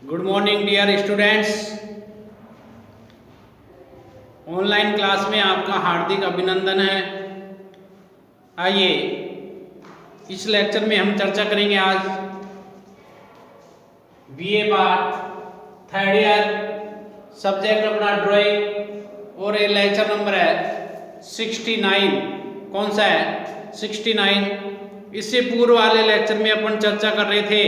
Good morning dear students. Online class में आपका हार्दिक अभिनंदन है। आइए इस लेक्चर में हम चर्चा करेंगे आज BA part third year subject अपना ड्राइंग और ये लेक्चर नंबर है 69। कौन सा है? 69। इससे पूर्व वाले लेक्चर में अपन चर्चा कर रहे थे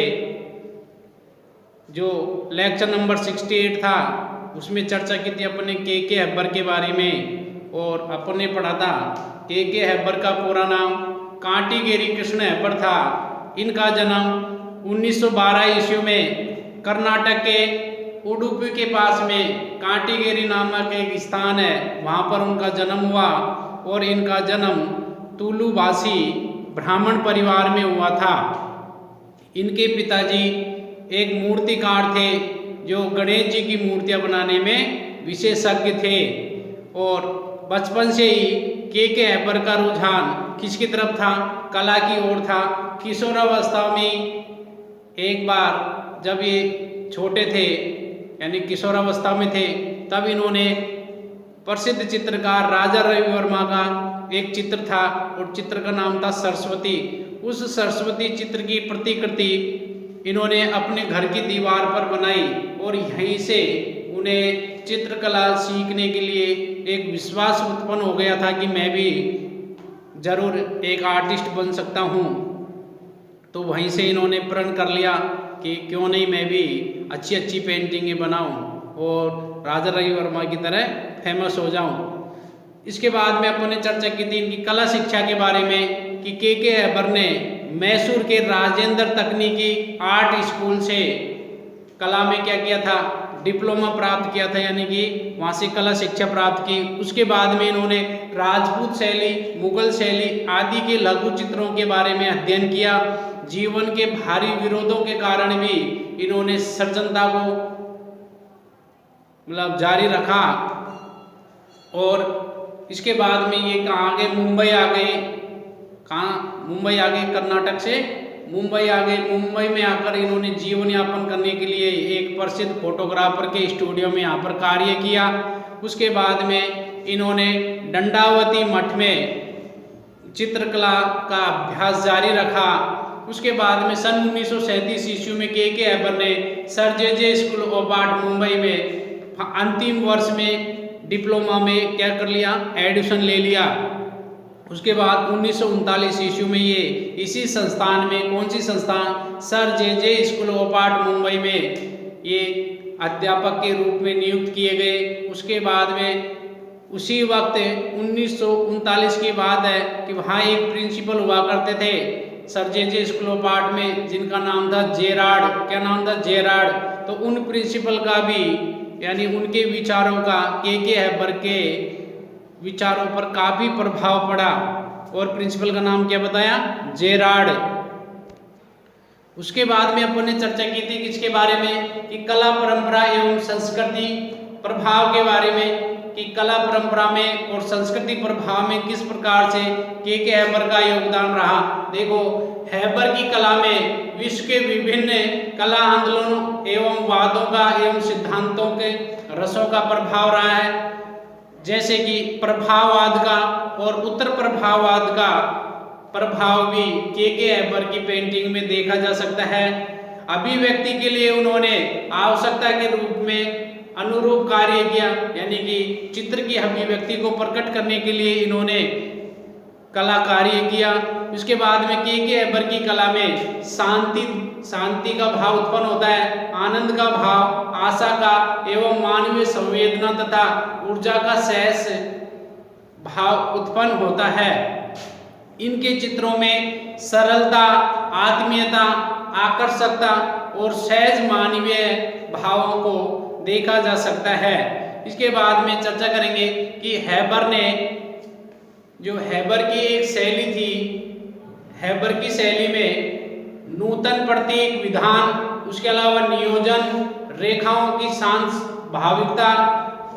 जो लेक्चर नंबर 68 था, उसमें चर्चा की थी अपने के हैबर के बारे में। और अपन ने पढ़ा था के हैबर का पूरा नाम कांटीगेरी कृष्ण हैबर था। इनका जन्म 1912 ईस्वी में कर्नाटक के उडुपी के पास में कांटीगेरी नामक एक स्थान है, वहाँ पर उनका जन्म हुआ। और इनका जन्म तुलु भाषी ब्राह्मण परिवार में हुआ था। इनके पिताजी एक मूर्तिकार थे जो गणेश जी की मूर्तियां बनाने में विशेषज्ञ थे। और बचपन से ही के हैबर का रुझान किसकी तरफ था? कला की ओर था। किशोरावस्था में एक बार जब ये छोटे थे यानी किशोरावस्था में थे, तब इन्होंने प्रसिद्ध चित्रकार राजा रविवर्मा का एक चित्र था और चित्र का नाम था सरस्वती। उस सरस्वती चित्र की प्रतिकृति इन्होंने अपने घर की दीवार पर बनाई और यहीं से उन्हें चित्रकला सीखने के लिए एक विश्वास उत्पन्न हो गया था कि मैं भी जरूर एक आर्टिस्ट बन सकता हूँ। तो वहीं से इन्होंने प्रण कर लिया कि क्यों नहीं मैं भी अच्छी अच्छी पेंटिंगें बनाऊं और राजा रविवर्मा की तरह फेमस हो जाऊं। इसके बाद में अपन ने चर्चा की थी इनकी कला शिक्षा के बारे में कि के हैबर ने मैसूर के राजेंद्र तकनीकी आर्ट स्कूल से कला में क्या किया था? डिप्लोमा प्राप्त किया था, यानी कि वहाँ से कला शिक्षा प्राप्त की। उसके बाद में इन्होंने राजपूत शैली, मुगल शैली आदि के लघु चित्रों के बारे में अध्ययन किया। जीवन के भारी विरोधों के कारण भी इन्होंने सृजनता को जारी रखा। और इसके बाद में ये कहाँ गए? मुंबई आ गए। कहाँ? मुंबई आ गए। कर्नाटक से मुंबई आ गए। मुंबई में आकर इन्होंने जीवन यापन करने के लिए एक प्रसिद्ध फोटोग्राफर के स्टूडियो में यहाँ पर कार्य किया। उसके बाद में इन्होंने दंडावती मठ में चित्रकला का अभ्यास जारी रखा। उसके बाद में सन 1937 ईस्वी में के हैबर ने sir J school of art Mumbai में अंतिम वर्ष में डिप्लोमा में क्या कर लिया? एडमिशन ले लिया। उसके बाद 1939 ईस्वी में ये इसी संस्थान में, कौन सी संस्थान? Sir J school of art Mumbai में ये अध्यापक के रूप में नियुक्त किए गए। उसके बाद में उसी वक्त 1939 की बात है कि वहाँ एक प्रिंसिपल हुआ करते थे sir J school of art में, जिनका नाम था जेरार्ड। क्या नाम था? जेरार्ड। तो उन प्रिंसिपल का भी यानी उनके विचारों का के हैबर के विचारों पर काफी प्रभाव पड़ा। और प्रिंसिपल का नाम क्या बताया? जेरार्ड। उसके बाद में अपन ने चर्चा की थी किसके बारे में? कि कला परंपरा एवं संस्कृति प्रभाव के बारे में, कि कला परंपरा में और संस्कृति प्रभाव में किस प्रकार से के हैबर का योगदान रहा। देखो, हैबर की कला में विश्व के विभिन्न कला आंदोलनों एवं वादों का एवं सिद्धांतों के रसों का प्रभाव रहा है। जैसे कि प्रभाववाद का और उत्तर प्रभाववाद का प्रभाव भी के हैबर की पेंटिंग में देखा जा सकता है। अभिव्यक्ति के लिए उन्होंने आवश्यकता के रूप में अनुरूप कार्य किया, यानी कि चित्र की अभिव्यक्ति को प्रकट करने के लिए इन्होंने कला कार्य किया। उसके बाद में के हैबर की कला में शांति का भाव उत्पन्न होता है, आनंद का भाव, आशा का एवं मानवीय संवेदना तथा ऊर्जा का सहज भाव उत्पन्न होता है। इनके चित्रों में सरलता, आत्मीयता, आकर्षकता और सहज मानवीय भावों को देखा जा सकता है। इसके बाद में चर्चा करेंगे कि हैबर ने जो हैबर की एक शैली थी, हैबर की शैली में नूतन प्रतीक विधान, उसके अलावा नियोजन, रेखाओं की सांभाविकता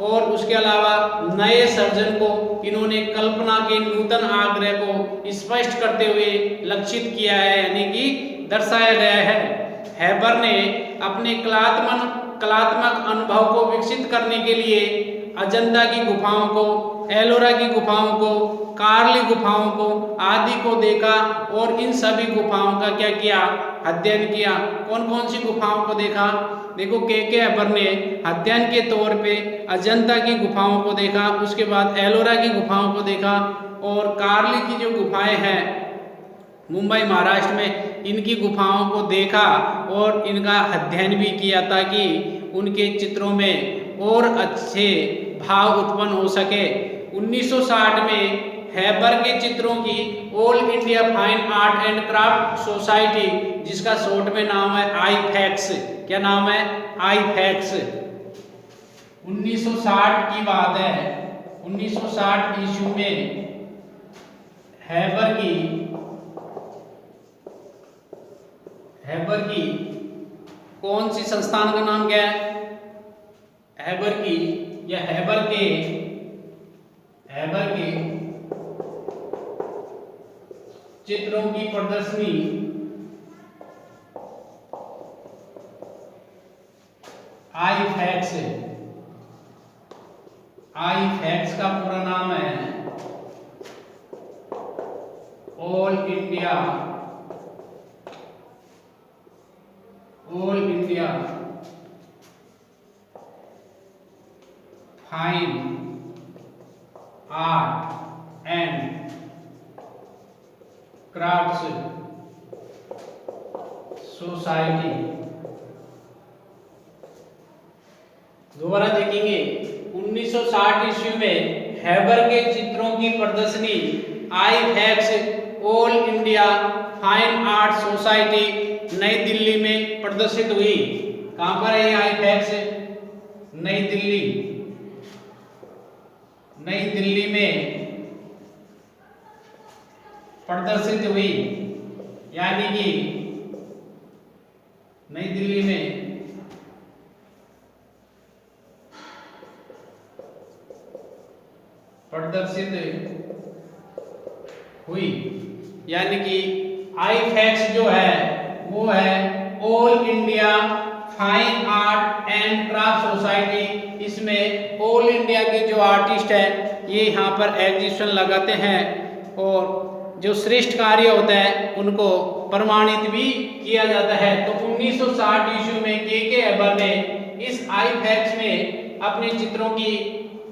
और उसके अलावा नए सर्जन को इन्होंने कल्पना के नूतन आग्रह को स्पष्ट करते हुए लक्षित किया है, यानी कि दर्शाया गया है। हैबर ने अपने कलात्मक अनुभव को विकसित करने के लिए अजंता की गुफाओं को, एलोरा की गुफाओं को, कार्ली गुफाओं को आदि को देखा और इन सभी गुफाओं का क्या किया, अध्ययन किया। कौन कौन सी गुफाओं को देखा? देखो, के हैबर ने अध्ययन के तौर पे अजंता की गुफाओं को देखा, उसके बाद एलोरा की गुफाओं को देखा और कार्ली की जो गुफाएं हैं मुंबई महाराष्ट्र में, इनकी गुफाओं को देखा और इनका अध्ययन भी किया ताकि उनके चित्रों में और अच्छे भाव उत्पन्न हो सके। 1960 में हैबर के चित्रों की all India fine art and craft society, जिसका शॉर्ट में नाम है आईफैक्स, क्या नाम है? आईफैक्स। 1960 की बात है। 1960 ईस्वी में हैबर की कौन सी संस्थान का नाम क्या है? हैबर की या हैबर के चित्रों की प्रदर्शनी आईफैक्स का पूरा नाम है all India fine art and crafts society. दोबारा देखेंगे, 1960 ईस्वी में हैबर के चित्रों की प्रदर्शनी AIFACS all India fine art society New Delhi में प्रदर्शित हुई। कहां पर है आईफैक्स? नई दिल्ली में प्रदर्शित हुई, यानी कि नई दिल्ली में प्रदर्शित हुई, यानी कि आईफैक्स जो है वो है all India fine art and craft society. इसमें ऑल इंडिया के जो आर्टिस्ट हैं ये यहाँ पर एग्जीबिशन लगाते हैं और जो श्रेष्ठ कार्य होता है उनको प्रमाणित भी किया जाता है। तो 1960 ईस्वी में के हैबर ने इस आईफैक्स में अपने चित्रों की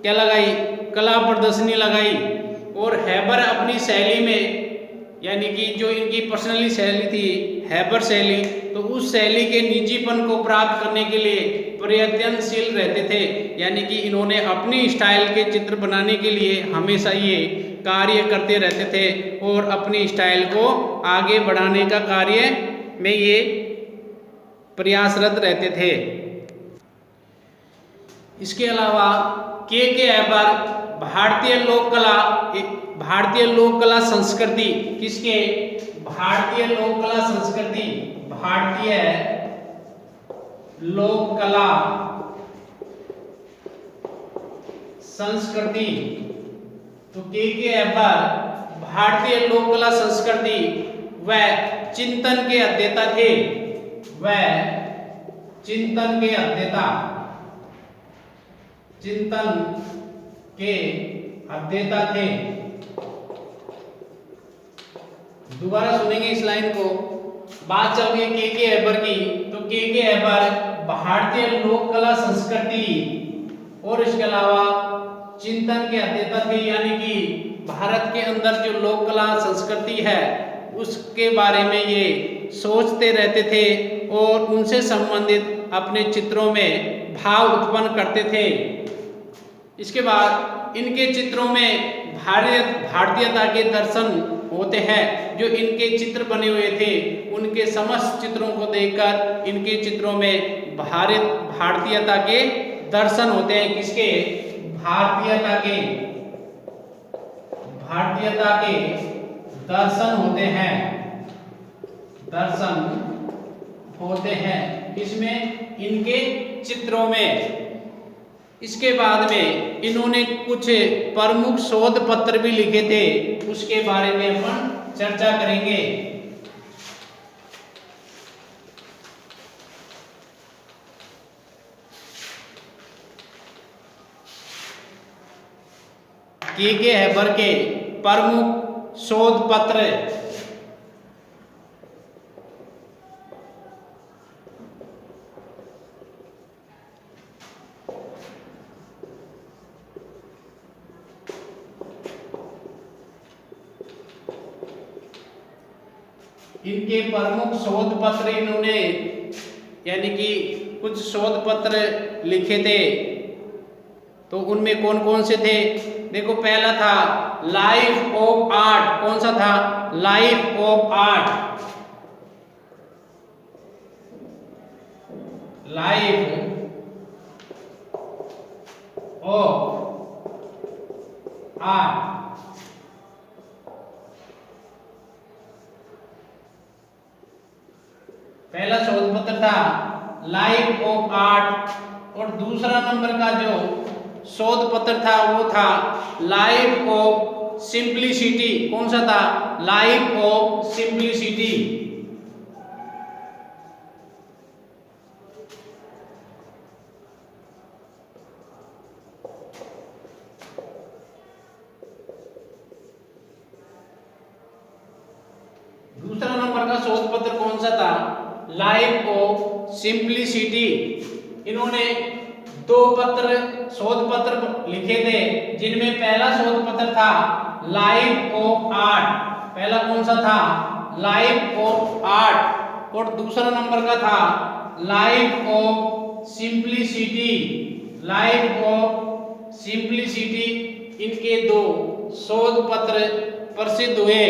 क्या लगाई? कला प्रदर्शनी लगाई। और हैबर अपनी शैली में, यानी कि जो इनकी पर्सनली शैली थी हैबर शैली, तो उस शैली के निजीपन को प्राप्त करने के लिए प्रयत्नशील रहते थे, यानी कि इन्होंने अपनी स्टाइल के चित्र बनाने के लिए हमेशा ये कार्य करते रहते थे और अपनी स्टाइल को आगे बढ़ाने का कार्य में ये प्रयासरत रहते थे। इसके अलावा के हैबर भारतीय लोक कला संस्कृति, किसके? भारतीय लोक कला संस्कृति। तो के हैबर भारतीय लोक कला संस्कृति व चिंतन के अध्येता थे। दोबारा सुनेंगे इस लाइन को। बात चल रही है के हैबर की, तो के हैबर भारतीय लोक कला संस्कृति और इसके अलावा चिंतन के अध्येता थे, यानी कि भारत के अंदर जो लोक कला संस्कृति है उसके बारे में ये सोचते रहते थे और उनसे संबंधित अपने चित्रों में भाव उत्पन्न करते थे। इसके बाद इनके चित्रों में भारतीयता के दर्शन होते हैं। जो इनके चित्र बने हुए थे उनके समस्त चित्रों को देखकर इनके चित्रों में भारतीयता के दर्शन होते हैं। किसके? भारतीयता के दर्शन होते हैं इसमें, इनके चित्रों में। इसके बाद में इन्होंने कुछ प्रमुख शोध पत्र भी लिखे थे, उसके बारे में अपन चर्चा करेंगे। के हैबर के प्रमुख शोध पत्र। इनके प्रमुख शोध पत्र इन्होंने यानी कि कुछ शोध पत्र लिखे थे, तो उनमें कौन कौन से थे? देखो, पहला था लाइफ ऑफ आर्ट। कौन सा था? Life of art. Life of art. पहला शोध पत्र था लाइफ ऑफ आर्ट, और दूसरा नंबर का जो शोध पत्र था वो था लाइफ ऑफ सिंप्लिसिटी। कौन सा था? Life of simplicity. दूसरा नंबर का शोध पत्र कौन सा था? Life of simplicity. इन्होंने दो शोध पत्र लिखे थे, जिनमें पहला शोध पत्र था लाइफ ऑफ आर्ट। पहला कौन सा था? Life of art. और दूसरा नंबर का था life of simplicity. Life of simplicity. इनके दो शोध पत्र प्रसिद्ध हुए।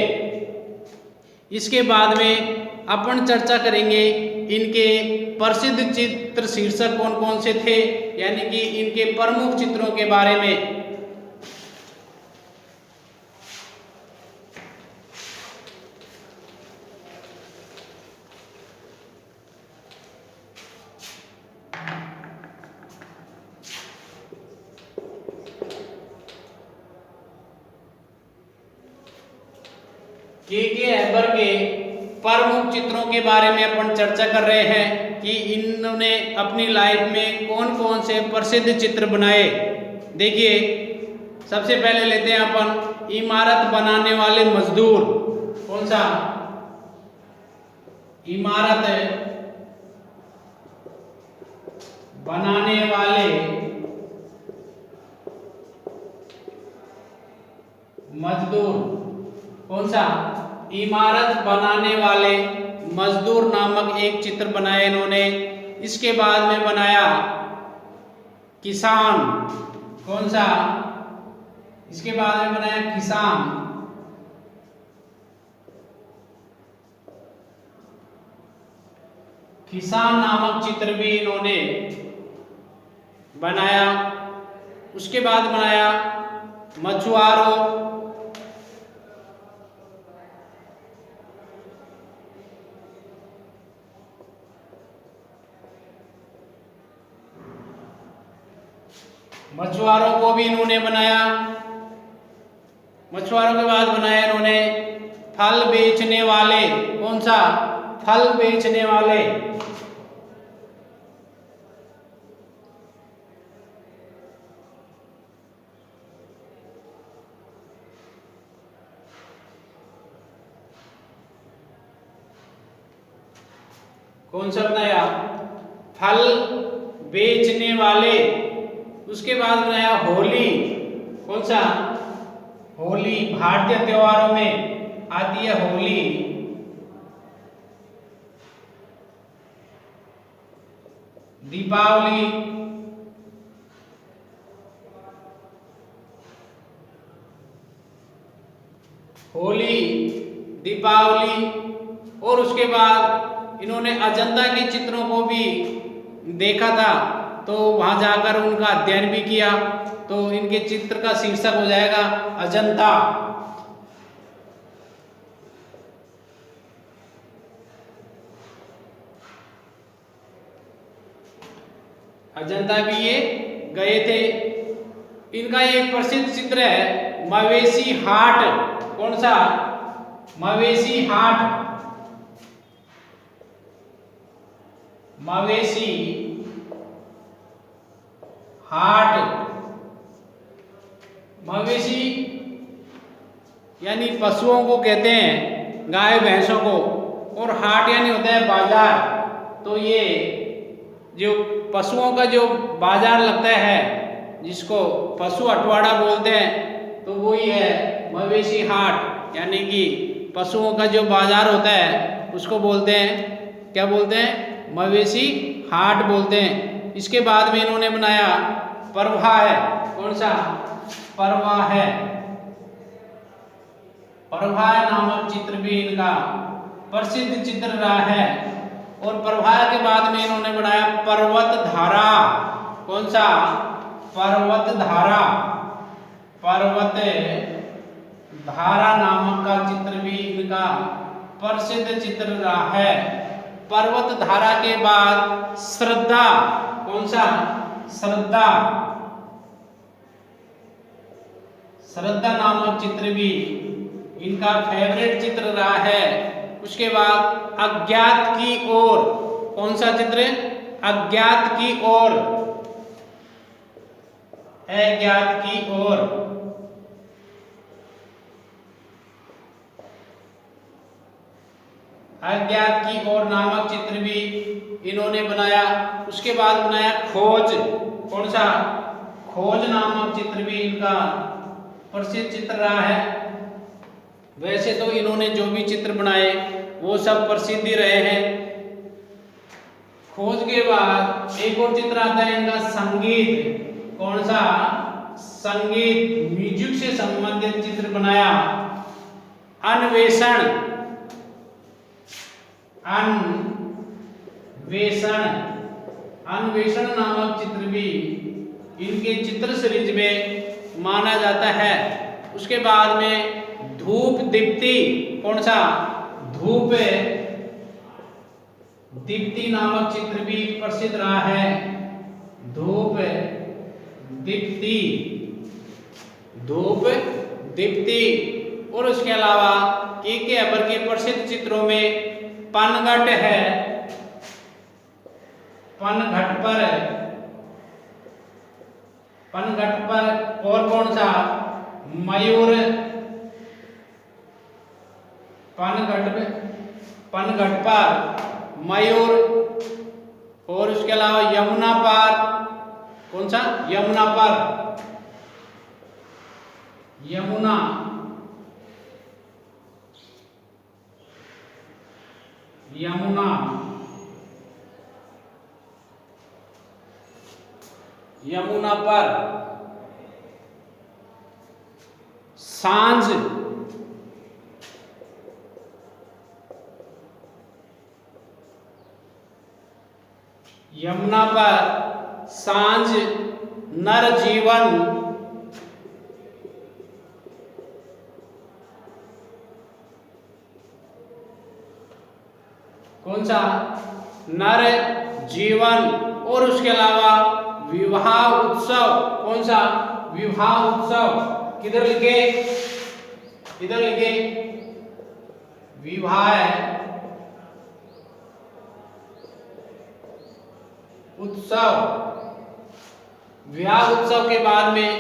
इसके बाद में अपन चर्चा करेंगे इनके प्रसिद्ध चित्र शीर्षक कौन कौन से थे, यानी कि इनके प्रमुख चित्रों के बारे में। के हैबर के प्रमुख चित्रों के बारे में अपन चर्चा कर रहे हैं कि इन्होंने अपनी लाइफ में कौन कौन से प्रसिद्ध चित्र बनाए। देखिए, सबसे पहले लेते हैं अपन इमारत बनाने वाले मजदूर। कौन सा? इमारत बनाने वाले मजदूर। कौन सा? इमारत बनाने वाले मजदूर नामक एक चित्र बनाया इन्होंने। इसके बाद में बनाया किसान। कौन सा? इसके बाद में बनाया किसान। किसान नामक चित्र भी इन्होंने बनाया। उसके बाद बनाया मछुआरों। मछुआरों को भी इन्होंने बनाया। मछुआरों के बाद बनाया इन्होंने फल बेचने वाले। कौन सा? फल बेचने वाले। कौन सा बनाया? फल बेचने वाले। उसके बाद बनाया होली। कौन सा? होली। भारतीय त्योहारों में आती है होली। दीपावली। होली, दीपावली। और उसके बाद इन्होंने अजंता के चित्रों को भी देखा था, तो वहां जाकर उनका अध्ययन भी किया। तो इनके चित्र का शीर्षक हो जाएगा अजंता। अजंता भी ये गए थे। इनका एक प्रसिद्ध चित्र है मवेशी हाट। कौन सा? मवेशी हाट। मवेशी हाट। मवेशी यानी पशुओं को कहते हैं, गाय भैंसों को, और हाट यानी होता है बाजार। तो ये जो पशुओं का जो बाजार लगता है, जिसको पशु हटवाड़ा बोलते हैं, तो वो ही है मवेशी हाट। यानी कि पशुओं का जो बाजार होता है उसको बोलते हैं, क्या बोलते हैं? मवेशी हाट बोलते हैं। इसके बाद में इन्होंने बनाया परवा है। कौन सा? परवा है। परवा नामक चित्र भी इनका प्रसिद्ध चित्र रहा है। और परवा के बाद में इन्होंने बनाया पर्वत धारा। कौन सा? पर्वत धारा। पर्वत धारा नामक का चित्र भी इनका प्रसिद्ध चित्र रहा है। पर्वत धारा के बाद श्रद्धा। कौन सा? श्रद्धा। श्रद्धा नामक चित्र भी इनका फेवरेट चित्र रहा है। उसके बाद अज्ञात की ओर। कौन सा चित्र? अज्ञात की ओर। अज्ञात की ओर। अज्ञात की ओर नामक चित्र भी इन्होंने बनाया। उसके बाद बनाया खोज। कौन सा? खोज नामक चित्र भी इनका प्रसिद्ध चित्र रहा है। वैसे तो इन्होंने जो भी चित्र बनाए वो सब प्रसिद्ध ही रहे हैं। खोज के बाद एक और चित्र आता है इनका संगीत। कौन सा? संगीत, म्यूजिक से संबंधित चित्र बनाया। अन्वेषण। अन्वेषण। अन्वेषण नामक चित्र भी इनके चित्र सीरीज में माना जाता है। उसके बाद में धूप दीप्ति। कौन सा? धूप दीप्ति नामक चित्र भी प्रसिद्ध रहा है। धूप दीप्ति। धूप दीप्ति। और उसके अलावा के अबर के प्रसिद्ध चित्रों में पनघट है। पनघट पर। पनघट पर और कौन सा? मयूर। पनघट पर मयूर। और उसके अलावा यमुना पार। कौन सा? यमुना पर। यमुना। यमुना। यमुना पर सांझ। यमुना पर सांझ नर जीवन। कौन सा? नर जीवन। और उसके अलावा विवाह उत्सव। कौन सा? विवाह उत्सव। किधर लिखे? इधर लिखे। विवाह उत्सव। विवाह उत्सव के बाद में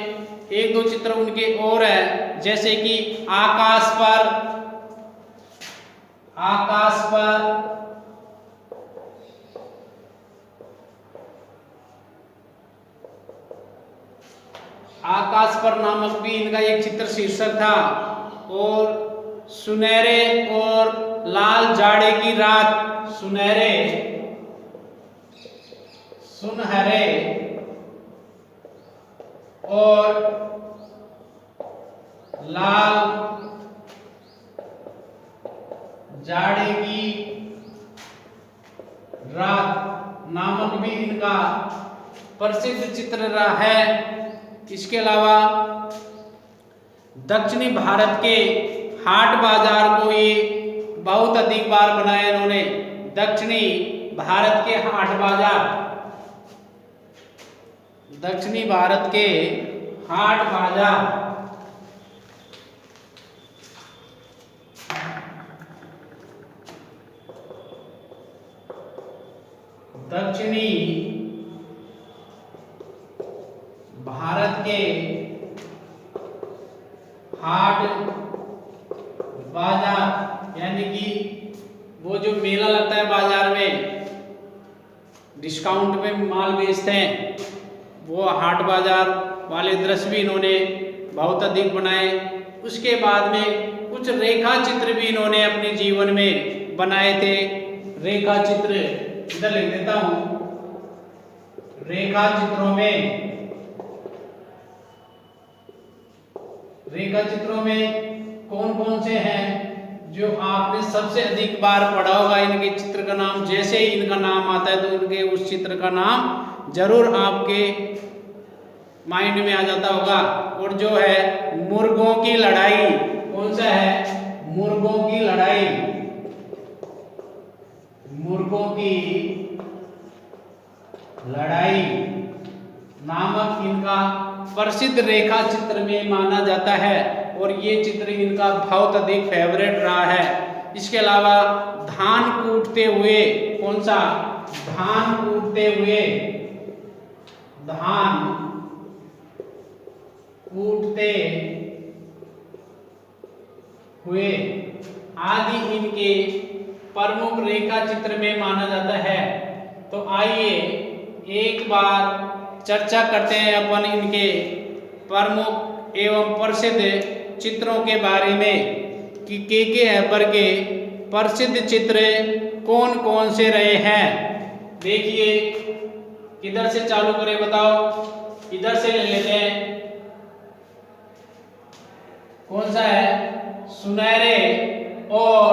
एक दो चित्र उनके और है, जैसे कि आकाश पर। आकाश पर। आकाश पर नामक भी इनका एक चित्र शीर्षक था। और सुनहरे और लाल जाड़े की रात। सुनहरे और लाल जाड़े की रात नामक भी इनका प्रसिद्ध चित्र रहा है। इसके अलावा दक्षिणी भारत के हाट बाजार को ये बहुत अधिक बार बनाया इन्होंने। दक्षिणी भारत के हाट बाजार। दक्षिणी भारत के हाट बाजार। दक्षिणी भारत के मेला लगता है बाजार में, डिस्काउंट में माल बेचते हैं, वो हाट बाजार वाले दृश्य भी इन्होंने बहुत अधिक बनाए। उसके बाद में कुछ रेखा चित्र भी इन्होंने अपने जीवन में बनाए थे। रेखा चित्र इधर लिख देता हूं। रेखा चित्रों में कौन कौन से हैं जो आपने सबसे अधिक बार पढ़ा होगा? इनके चित्र का नाम, जैसे ही इनका नाम आता है तो इनके उस चित्र का नाम जरूर आपके माइंड में आ जाता होगा। और जो है मुर्गों की लड़ाई, कौन सा है? मुर्गों की लड़ाई। मुर्गों की लड़ाई नामक इनका प्रसिद्ध रेखा चित्र में माना जाता है और ये चित्र इनका बहुत अधिक फेवरेट रहा है। इसके अलावा धान कूटते हुए, कौन सा? धान कूटते हुए, धान कूटते हुए आदि इनके प्रमुख रेखा चित्र में माना जाता है। तो आइए एक बार चर्चा करते हैं अपन इनके प्रमुख एवं प्रसिद्ध चित्रों के बारे में कि के हैबर के प्रसिद्ध चित्र कौन कौन से रहे हैं। देखिए किधर से चालू करें बताओ? इधर से ले लेते हैं। कौन सा है? सुनहरे और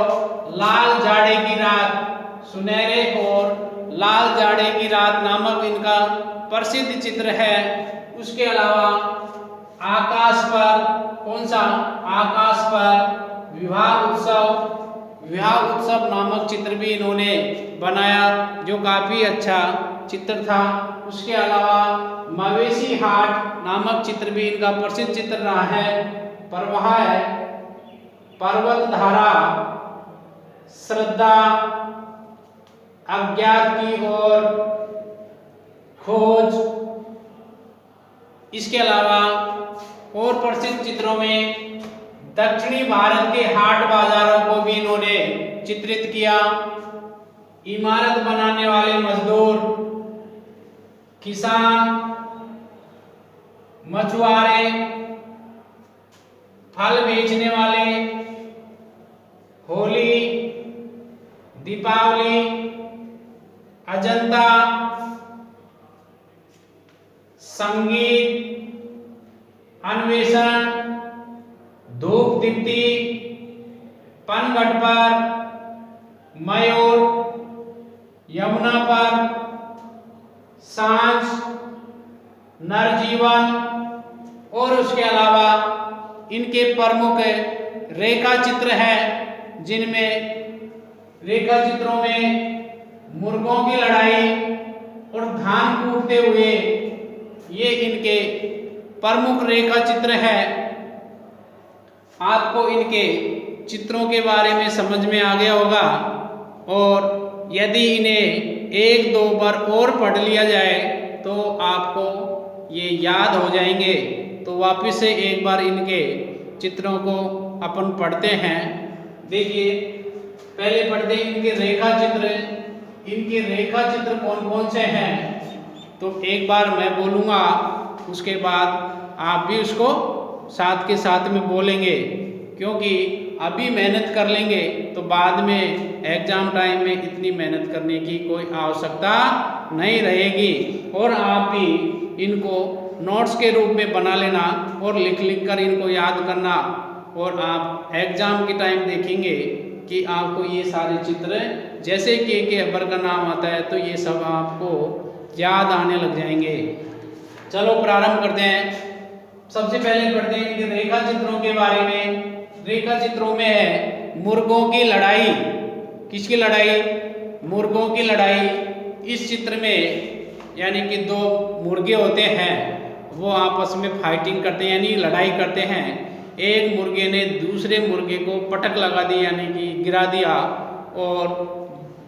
लाल जाड़े की रात। सुनहरे और लाल जाड़े की रात नामक इनका प्रसिद्ध चित्र है। उसके अलावा आकाश पर, कौन सा? आकाश पर विवाह उत्सव नामक चित्र भी इन्होंने बनाया जो काफी अच्छा चित्र था। उसके अलावा मवेशी हाट नामक चित्र भी इनका प्रसिद्ध चित्र रहा है। प्रवाह है, पर्वत धारा, श्रद्धा, अज्ञात की ओर खोज। इसके अलावा और प्रसिद्ध चित्रों में दक्षिणी भारत के हाट बाजारों को भी इन्होंने चित्रित किया। इमारत बनाने वाले मजदूर, किसान, मछुआरे, फल बेचने वाले, होली, दीपावली, अजंता, संगीत, अन्वेषण, धूप दीप्ति, पनघट पर, मयूर, यमुना पर, सांझ, नरजीवन और उसके अलावा इनके प्रमुख रेखा चित्र हैं जिनमें रेखा चित्रों में मुर्गों की लड़ाई और धान कूटते हुए ये इनके प्रमुख रेखा चित्र है। आपको इनके चित्रों के बारे में समझ में आ गया होगा और यदि इन्हें एक दो बार और पढ़ लिया जाए तो आपको ये याद हो जाएंगे। तो वापस से एक बार इनके चित्रों को अपन पढ़ते हैं। देखिए पहले पढ़ते हैं इनके रेखा चित्र। इनके रेखा चित्र कौन कौन से हैं तो एक बार मैं बोलूँगा, उसके बाद आप भी उसको साथ के साथ में बोलेंगे, क्योंकि अभी मेहनत कर लेंगे तो बाद में एग्जाम टाइम में इतनी मेहनत करने की कोई आवश्यकता नहीं रहेगी। और आप भी इनको नोट्स के रूप में बना लेना और लिख लिख कर इनको याद करना, और आप एग्जाम के टाइम देखेंगे कि आपको ये सारे चित्र जैसे के हैबर का नाम आता है तो ये सब आपको याद आने लग जाएंगे। चलो प्रारंभ करते हैं। सबसे पहले पढ़ते हैं इनके रेखा चित्रों के बारे में। रेखा चित्रों में है मुर्गों की लड़ाई। किसकी लड़ाई? मुर्गों की लड़ाई। इस चित्र में यानी कि दो मुर्गे होते हैं, वो आपस में फाइटिंग करते हैं यानी लड़ाई करते हैं। एक मुर्गे ने दूसरे मुर्गे को पटक लगा दी यानी कि गिरा दिया, और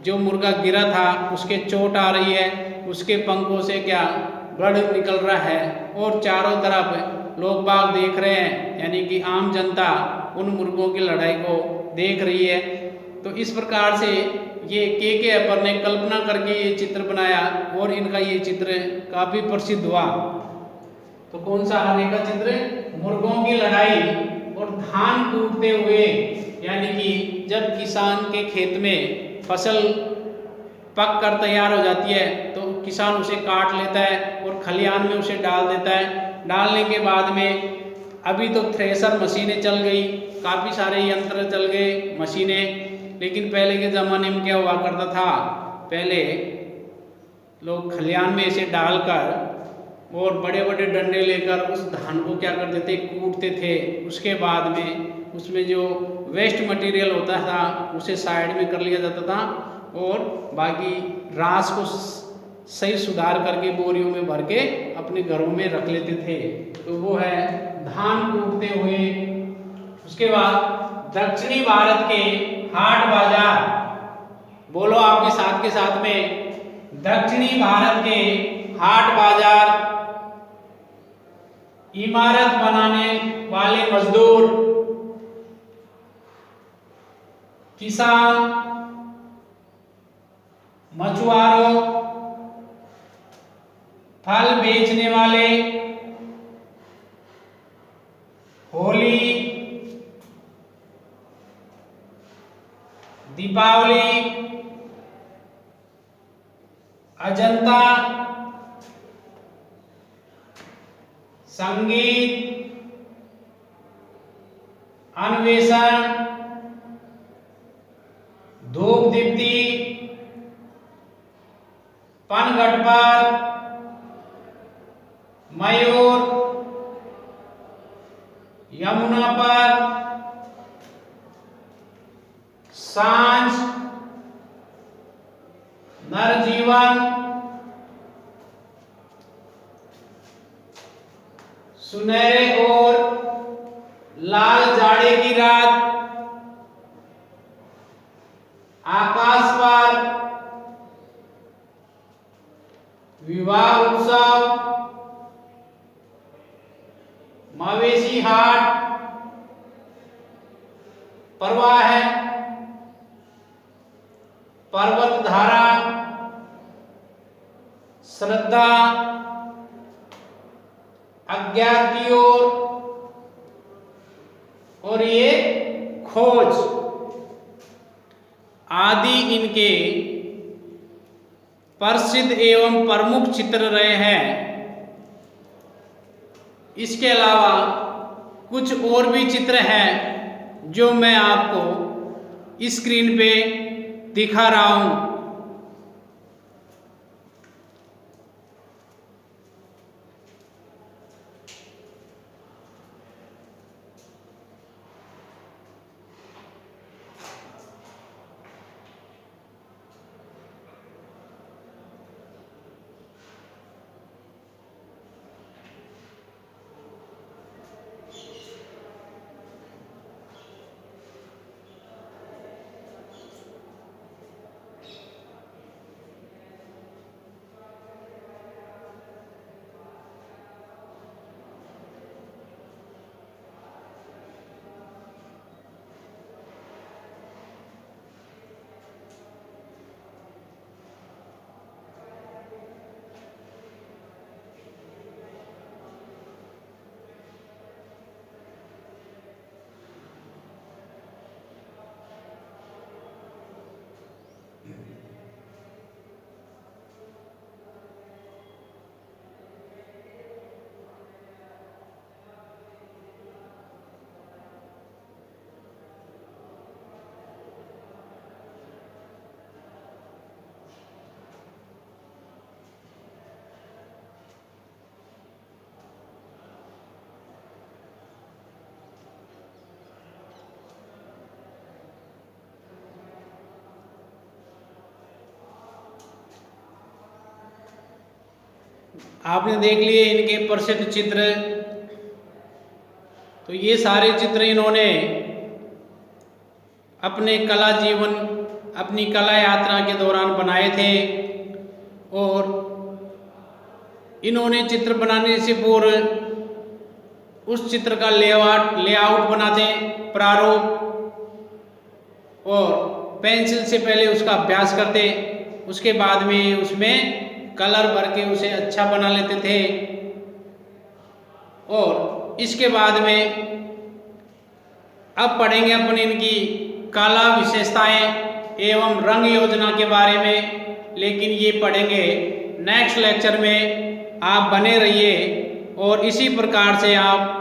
जो मुर्गा गिरा था उसके चोट आ रही है, उसके पंखों से क्या ब्लड निकल रहा है, और चारों तरफ लोग बाग देख रहे हैं यानी कि आम जनता उन मुर्गों की लड़ाई को देख रही है। तो इस प्रकार से ये के अकबर ने कल्पना करके ये चित्र बनाया और इनका ये चित्र काफी प्रसिद्ध हुआ। तो कौन सा आगे का चित्र? मुर्गों की लड़ाई और धान कूटते हुए, यानी कि जब किसान के खेत में फसल पक कर तैयार हो जाती है तो किसान उसे काट लेता है और खलिहान में उसे डाल देता है। डालने के बाद में अभी तो थ्रेसर मशीनें चल गई, काफ़ी सारे यंत्र चल गए, मशीनें, लेकिन पहले के ज़माने में क्या हुआ करता था, पहले लोग खलिहान में इसे डालकर और बड़े बड़े डंडे लेकर उस धान को क्या करते थे, कूटते थे। उसके बाद में उसमें जो वेस्ट मटेरियल होता था उसे साइड में कर लिया जाता था और बाकी रास को सही सुधार करके बोरियों में भर के अपने घरों में रख लेते थे। तो वो है धान कूटते हुए। उसके बाद दक्षिणी भारत के हाट बाजार, बोलो आपके साथ के साथ में, दक्षिणी भारत के हाट बाजार, इमारत बनाने वाले मजदूर, किसान, मछुआरों, फल बेचने वाले, होली, दीपावली, अजंता, संगीत, अन्वेषण, धूप दीप्ति, पनघटपर, मयूर, यमुना पर, सांझ, नरजीवन, सुनहरे और लाल जाड़े की रात, आकाश पर, विवाह उत्सव, मवेशी हाट, प्रवाह है, पर्वत धारा, श्रद्धा, अज्ञात की ओर, और ये खोज आदि इनके प्रसिद्ध एवं प्रमुख चित्र रहे हैं। इसके अलावा कुछ और भी चित्र हैं जो मैं आपको स्क्रीन पे दिखा रहा हूं। आपने देख लिए इनके प्रसिद्ध चित्र। तो ये सारे चित्र इन्होंने अपने कला जीवन, अपनी कला यात्रा के दौरान बनाए थे। और इन्होंने चित्र बनाने से पूर्व उस चित्र का लेआउट बनाते, प्रारूप, और पेंसिल से पहले उसका अभ्यास करते, उसके बाद में उसमें कलर भर के उसे अच्छा बना लेते थे। और इसके बाद में अब पढ़ेंगे अपन इनकी कला विशेषताएं एवं रंग योजना के बारे में, लेकिन ये पढ़ेंगे नेक्स्ट लेक्चर में। आप बने रहिए और इसी प्रकार से आप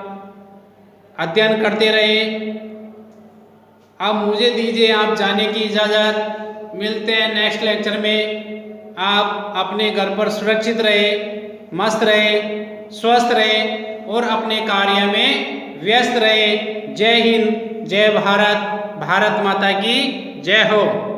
अध्ययन करते रहे। अब मुझे दीजिए आप जाने की इजाज़त। मिलते हैं नेक्स्ट लेक्चर में। आप अपने घर पर सुरक्षित रहे, मस्त रहे, स्वस्थ रहे और अपने कार्य में व्यस्त रहे। जय हिंद, जय भारत, भारत माता की जय हो।